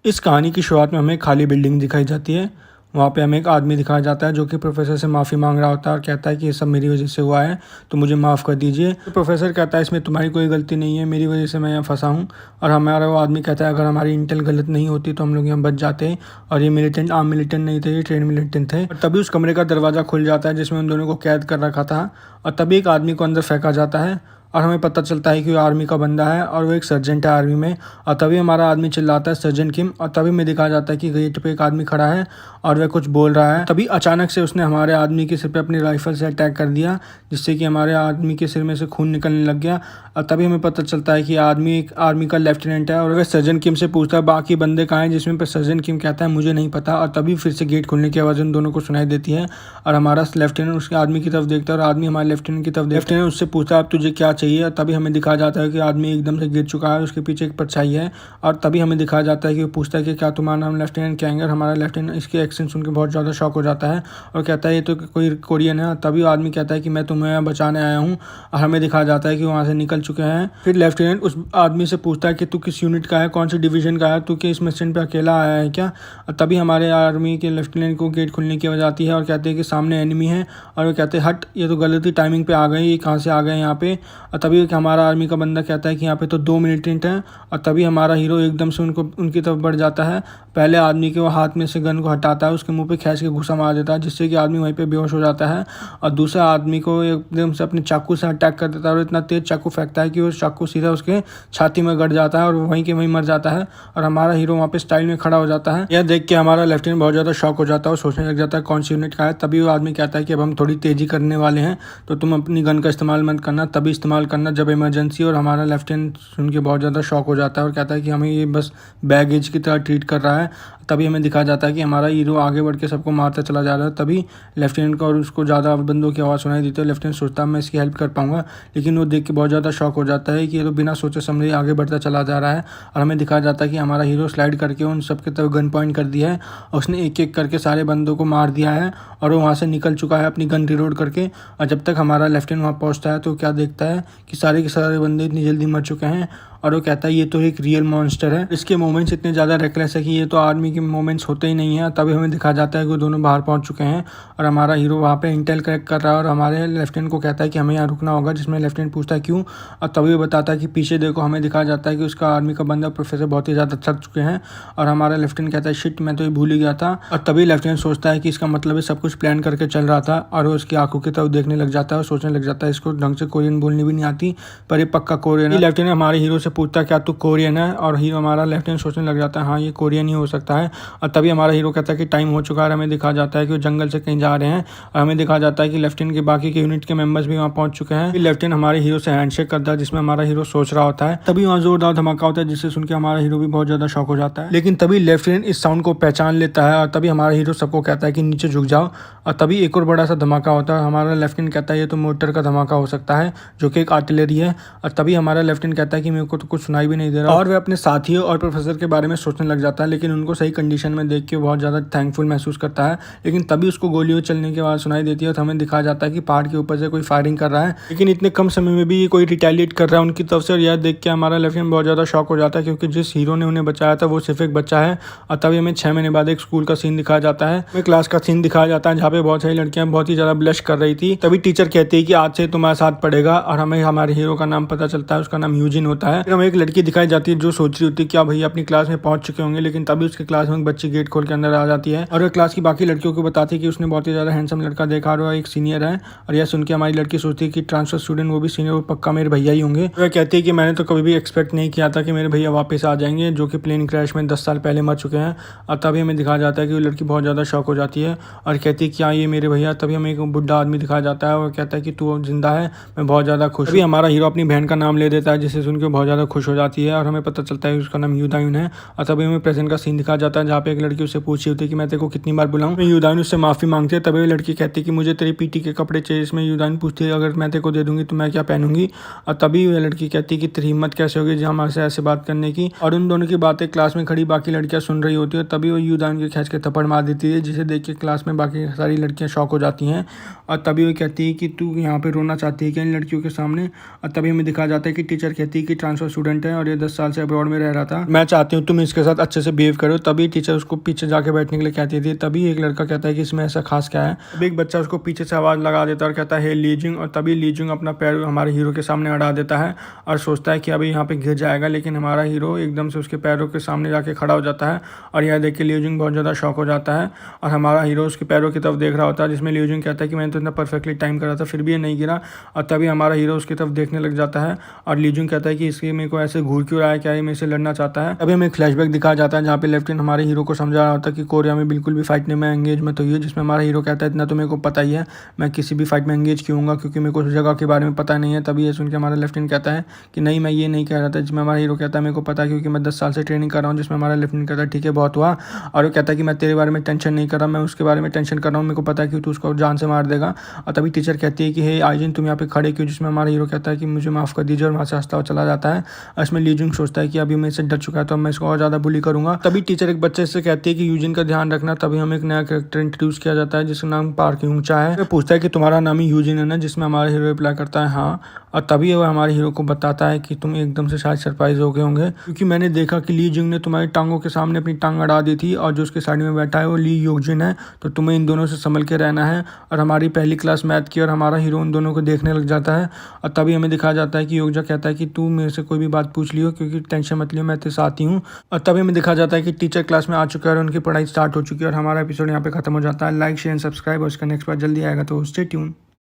इस कहानी की शुरुआत में हमें एक खाली बिल्डिंग दिखाई जाती है। वहाँ पे हमें एक आदमी दिखाया जाता है जो कि प्रोफेसर से माफ़ी मांग रहा होता है और कहता है कि ये सब मेरी वजह से हुआ है, तो मुझे माफ़ कर दीजिए। तो प्रोफेसर कहता है इसमें तुम्हारी कोई गलती नहीं है, मेरी वजह से मैं यहाँ फंसा हूँ। और हमारा वो आदमी कहता है अगर हमारी इंटेल गलत नहीं होती तो हम लोग यहाँ बच जाते। और ये मिलिटेंट आम मिलिटेंट नहीं थे, ये ट्रेन मिलिटेंट थे। और तभी उस कमरे का दरवाज़ा खुल जाता है जिसमें उन दोनों को कैद कर रखा था। और तभी एक आदमी को अंदर फेंका जाता है और हमें पता चलता है कि वो आर्मी का बंदा है और वो एक सर्जेंट है आर्मी में। और तभी हमारा आदमी चिल्लाता है सर्जेंट किम। और तभी में दिखाया जाता है कि गेट पे एक आदमी खड़ा है और वह कुछ बोल रहा है। तभी अचानक से उसने हमारे आदमी के सिर पे अपनी राइफल से अटैक कर दिया, जिससे कि हमारे आदमी के सिर में से खून निकलने लग गया। और तभी हमें पता चलता है कि आदमी एक आर्मी का लेफ्टिनेंट है और वह सर्जन किम से पूछता है बाकी बंदे कहाँ हैं, जिसमें पर सर्जन किम कहता है मुझे नहीं पता। और तभी फिर से गेट खुलने की आवाज़ उन दोनों को सुनाई देती है और हमारा लेफ्टिनेंट उसके आदमी की तरफ देखता है और आदमी हमारे लेफ्टिनेंट की तरफ लेफ्टिनेंट उससे पूछता है अब तुझे क्या चाहिए। और तभी हमें दिखाया जाता है कि आदमी एकदम से गिर चुका है, उसके पीछे एक परछाई है। और तभी हमें दिखाया जाता है कि वो पूछता है कि क्या तुम्हारा नाम लेफ्टिनेंट कहेंगे। हमारा लेफ्टिनेंट इसके एक्सेंट सुन के बहुत ज़्यादा शॉक हो जाता है और कहता है ये तो कोई कोरियन है। तभी आदमी कहता है कि मैं तुम्हें बचाने आया हूँ। और हमें दिखाया जाता है कि वहाँ से निकल चुके हैं। फिर लेफ्टिनेंट उस आदमी से पूछता है कि तू किस यूनिट का है, कौन सी डिवीजन का है, तू कि इस मिशन पे अकेला आया है क्या। और तभी हमारे आर्मी के लेफ्टिनेंट को गेट खुलने की वजह आती है और कहते हैं कि सामने एनिमी है। और वो कहते हैं हट, ये तो गलती टाइमिंग पे आ गए, ये कहाँ से आ गए यहाँ पे। और तभी हमारा आर्मी का बंदा कहता है कि यहाँ पे तो 2 मिलिटेंट हैं। और तभी हमारा हीरो एकदम से उनकी तरफ बढ़ जाता है। पहले आदमी के वो हाथ में से गन को हटाता है, उसके मुंह पे खींच के घुसा मार देता है, जिससे कि आदमी वहीं पे बेहोश हो जाता है। और दूसरा आदमी को एकदम से अपने चाकू से अटैक कर देता है और इतना तेज चाकू फेंकता है कि वो चाकू सीधा उसके छाती में गड़ जाता है और वहीं के वहीं मर जाता है। और हमारा हीरो वहाँ पे स्टाइल में खड़ा हो जाता है। यह देख के हमारा लेफ्टिनेंट बहुत ज़्यादा शॉक हो जाता है और सोचने लग जाता है कौन सी यूनिट का है। तभी वो आदमी कहता है कि अब हम थोड़ी तेज़ी करने वाले हैं, तो तुम अपनी गन का इस्तेमाल मत करना, तभी इस्तेमाल करना जब इमरजेंसी। और हमारा लेफ्टिनेंट सुन के बहुत ज़्यादा शॉक हो जाता है और कहता है कि हमें ये बस बैगेज की तरह ट्रीट कर रहा है। तभी हमें दिखाया जाता है कि हमारा हीरो आगे बढ़ के सबको मारता चला जा रहा है। तभी लेफ्टिनेंट को और उसको ज़्यादा बंदों की आवाज़ सुनाई देती है। लेफ्टिनेंट सोचता है मैं इसकी हेल्प कर पाऊंगा, लेकिन वो देख के बहुत ज़्यादा शॉक हो जाता है कि ये तो बिना सोचे समझे आगे बढ़ता चला जा रहा है। और हमें दिखाया जाता है कि हमारा हीरो स्लाइड करके उन सबके तरफ गन पॉइंट कर दिया है और उसने एक एक करके सारे बंदों को मार दिया है और वो वहाँ से निकल चुका है अपनी गन रिलोड करके। और जब तक हमारा लेफ्टिनेंट वहाँ पहुँचता है तो क्या देखता है कि सारे के सारे बंदे इतनी जल्दी मर चुके हैं। और वो कहता है ये तो एक रियल मॉन्स्टर है। इसके मोमेंट्स इतने ज़्यादा रेकलेस है कि ये तो आर्मी के मोमेंट्स होते ही नहीं है। तभी हमें दिखाया जाता है कि वो दोनों बाहर पहुंच चुके हैं और हमारा हीरो वहाँ पे इंटेल कलेक्ट कर रहा है और हमारे लेफ्टिनेंट को कहता है कि हमें यहाँ रुकना होगा, जिसमें लेफ्टिनेंट पूछता है क्यों। और तभी वो बताता है कि पीछे देखो। हमें दिखाया जाता है कि उसका आर्मी का बंदा प्रोफेसर बहुत ही ज़्यादा थक चुके हैं और हमारा लेफ्टिनेंट कहता है शिट, मैं तो ये भूल ही गया था। और तभी लेफ्टिनेंट सोचता है कि इसका मतलब है सब कुछ प्लान करके चल रहा था और वो उसकी आंखों की तरफ देखने लग जाता है और सोचने लग जाता है इसको ढंग से कोरियन बोलनी भी नहीं आती, पर ये पक्का कोरियन है। लेफ्टिनेंट हमारे हीरो से पूछता है क्या तू कोरियन है, और हीरो हमारा लेफ्टिनेंट सोचने लग जाता है हाँ ये कोरियन ही हो सकता है। और तभी हमारा हीरो कहता है कि टाइम हो चुका है। हमें दिखाया जाता है कि वो जंगल से कहीं जा रहे हैं और हमें दिखाया जाता है कि लेफ्टिनेंट के बाकी के यूनिट के मेंबर्स भी वहाँ पहुंच चुके हैं। लेफ्टिनेंट हमारे हीरो से हैंडशेक करता है, जिसमें हमारा हीरो सोच रहा होता है। तभी वहाँ जोरदार धमाका होता है जिससे सुन के हमारा हीरो भी बहुत ज्यादा शॉक हो जाता है। लेकिन तभी लेफ्टिनेंट इस साउंड को पहचान लेता है और तभी हमारा हीरो सबको कहता है कि नीचे झुक जाओ। और तभी एक और बड़ा सा धमाका होता है। हमारा लेफ्टिनेंट कहता है ये तो मोटर का धमाका हो सकता है, जो कि एक आर्टिलरी है। और तभी हमारा लेफ्टिनेंट कहता है कि मेरे को तो कुछ सुनाई भी नहीं दे रहा और वह अपने साथियों और प्रोफेसर के बारे में सोचने लग जाता है, लेकिन उनको सही कंडीशन में देख के बहुत ज़्यादा थैंकफुल महसूस करता है। लेकिन तभी उसको गोलियों चलने की आवाज़ सुनाई देती है और हमें दिखाया जाता है कि पहाड़ के ऊपर से कोई फायरिंग कर रहा है, लेकिन इतने कम समय में भी ये कोई रिटेलिएट कर रहा है उनकी तरफ से। और यह देख के हमारा लेफ्टिनेंट बहुत ज़्यादा शॉक हो जाता है, क्योंकि जिस हीरो ने उन्हें बचाया था वो सिर्फ एक बच्चा है। और तभी हमें 6 महीने बाद एक स्कूल का सीन दिखाया जाता है, हमें क्लास का सीन दिखाया जाता है जहाँ पे बहुत सारी लड़कियां बहुत ही ज़्यादा ब्लश कर रही थी। तभी टीचर कहती है कि आज से तुम्हारा साथ पड़ेगा और हमें हमारे हीरो का नाम पता चलता है, उसका नाम यूजिन होता है। फिर हमें एक लड़की दिखाई जाती है जो सोच रही होती है क्या भैया अपनी क्लास में पहुंच चुके होंगे, लेकिन तभी उसके क्लास में एक बच्ची गेट खोल के अंदर आ जाती है और वह क्लास की बाकी लड़कियों को बताती है कि उसने बहुत ही ज़्यादा हैंडसम लड़का देखा और वह एक सीनियर है। और यह सुन के हमारी लड़की सोचती है कि ट्रांसफर स्टूडेंट वो भी सीनियर, वो पक्का मेरे भैया ही होंगे। वह कहती है कि मैंने तो कभी भी एक्सपेक्ट नहीं किया था कि मेरे भैया वापस आ जाएंगे, जो कि प्लेन क्रैश में 10 साल पहले मर चुके हैं। और तभी हमें दिखाया जाता है कि वो लड़की बहुत ज़्यादा शॉक हो जाती है और कहती है कि हाँ ये मेरे भैया। तभी हमें एक बुढ़ा आदमी दिखाया जाता है और कहता है कि तू जिंदा है, मैं बहुत ज़्यादा खुश। तभी हमारा हीरो अपनी बहन का नाम ले देता है, जिसे सुन के बहुत ज़्यादा खुश हो जाती है और हमें पता चलता है कि उसका नाम यूदाइन है। और तभी हमें प्रेजेंट का सीन दिखाया जाता है जहाँ पे एक लड़की उससे पूछी होती है कि मैं तेरे को कितनी बार बुलाऊं। यूदाइन उससे माफी मांगती है। तभी वो लड़की कहती है कि मुझे तेरी पीटी के कपड़े चाहिए। इसमें यूदाइन पूछती है अगर मैं तेरे को दे दूंगी तो मैं क्या पहनूंगी। और तभी वह लड़की कहती है कि तेरी हिम्मत कैसे होगी जहाँ हमारे से ऐसे बात करने की। और उन दोनों की बातें क्लास में खड़ी बाकी लड़कियां सुन रही होती है। तभी वो यूदाइन के खींच के थप्पड़ मार देती है, जिसे देख के क्लास में बाकी सारी लड़कियां शॉक हो जाती हैं। और तभी वो कहती है कि तू यहाँ पे रोना चाहती है क्या इन लड़कियों के सामने। और तभी हमें दिखाया जाता है कि टीचर कहती है कि ट्रांसफर दूसरा स्टूडेंट है और ये 10 साल से अब्रॉड में रह रहा था। मैं चाहती हूँ तुम इसके साथ अच्छे से बिहेव करो। तभी टीचर उसको पीछे जाके बैठने के लिए कहती थी। तभी एक लड़का कहता है कि इसमें ऐसा खास क्या है। तभी एक बच्चा उसको पीछे से आवाज़ लगा देता है और कहता है हे लीजिंग, और तभी लीजिंग अपना पैर हमारे हीरो के सामने अड़ा देता है और सोचता है कि अभी यहाँ पे गिर जाएगा, लेकिन हमारा हीरो एकदम से उसके पैरों के सामने जाके खड़ा हो जाता है और यह देख के लीजिंग बहुत ज़्यादा शॉक हो जाता है और हमारा हीरो उसके पैरों की तरफ देख रहा होता है, जिसमें लीजिंग कहता है कि मैंने तो इतना परफेक्टली टाइम करा था फिर भी ये नहीं गिरा। और तभी हमारा हीरो उसकी तरफ देखने लग जाता है और लीजिंग कहता है कि इसके मेरे को ऐसे घूर क्यों रहा है, क्या ये मेरे से लड़ना चाहता है। तभी हमें एक फ्लैशबैक दिखाया जाता है जहाँ पे लेफ्टिनेंट हमारे हीरो को समझा रहा होता है कि कोरिया में बिल्कुल भी फाइट में एंगेज मत होइए, जिसमें हमारा हीरो कहता है इतना तो मेरे को पता ही है, मैं किसी भी फाइट में एंगेज क्यों हूँगा क्योंकि मेरे को उस जगह के बारे में पता नहीं है। तभी ये सुन के हमारा लेफ्टिनेंट कहता है कि नहीं मैं ये नहीं कह रहा था, जिसमें हमारा हीरो कहता है मेरे को पता है क्योंकि मैं 10 साल से ट्रेनिंग कर रहा हूँ। जिसमें हमारा लेफ्टिनेंट कहता है ठीक है बहुत हुआ, और वो कहता है कि मैं तेरे बारे में टेंशन नहीं कर रहा, मैं उसके बारे में टेंशन कर रहा हूँ, मेरे को पता है कि तू उसको जान से मार देगा। और तभी टीचर कहती है कि हे आइजिन तुम यहाँ पे खड़े क्यों, जिसमें हमारा हीरो कहता है कि मुझे माफ़ कर दीजिए और वहाँ से हंसता हुआ चला जाता है। इसमें लीजिंग सोचता है कि अभी मैं इससे डर चुका है तो मैं इसको और ज़्यादा बुली करूँगा। तभी टीचर एक बच्चे से कहती है कि यूजिन का ध्यान रखना। तभी हमें एक नया कैरेक्टर इंट्रोड्यूस किया जाता है जिसका नाम पार्क यूंगचा है। वो पूछता है कि तुम्हारा नाम ही यूजिन है ना, जिसमें हमारा हीरो रिप्लाई करता है हाँ। और तभी वह हमारे हीरो को बताता है कि तुम एकदम से शायद सरप्राइज हो गए होंगे क्योंकि मैंने देखा कि ली जिंग ने तुम्हारी टांगों के सामने अपनी टांग अड़ा दी थी और जो उसके साइड में बैठा है वो ली योगजिन है, तो तुम्हें इन दोनों से संभल के रहना है। और हमारी पहली क्लास मैथ की और हमारा हीरो उन दोनों को देखने लग जाता है और तभी हमें दिखाया जाता है कि योगजा कहता है कि तू मेरे से कोई भी बात पूछ लियो क्योंकि टेंशन मत लियो, मैं तेरे साथ ही हूँ। और तभी हमें दिखाया जाता है कि टीचर क्लास में आ चुका है और उनकी पढ़ाई स्टार्ट हो चुकी है और हमारा एपिसोड यहाँ पे खत्म हो जाता है। लाइक शेयर एंड सब्सक्राइब और उसका नेक्स्ट बार जल्दी आएगा, तो स्टे ट्यून।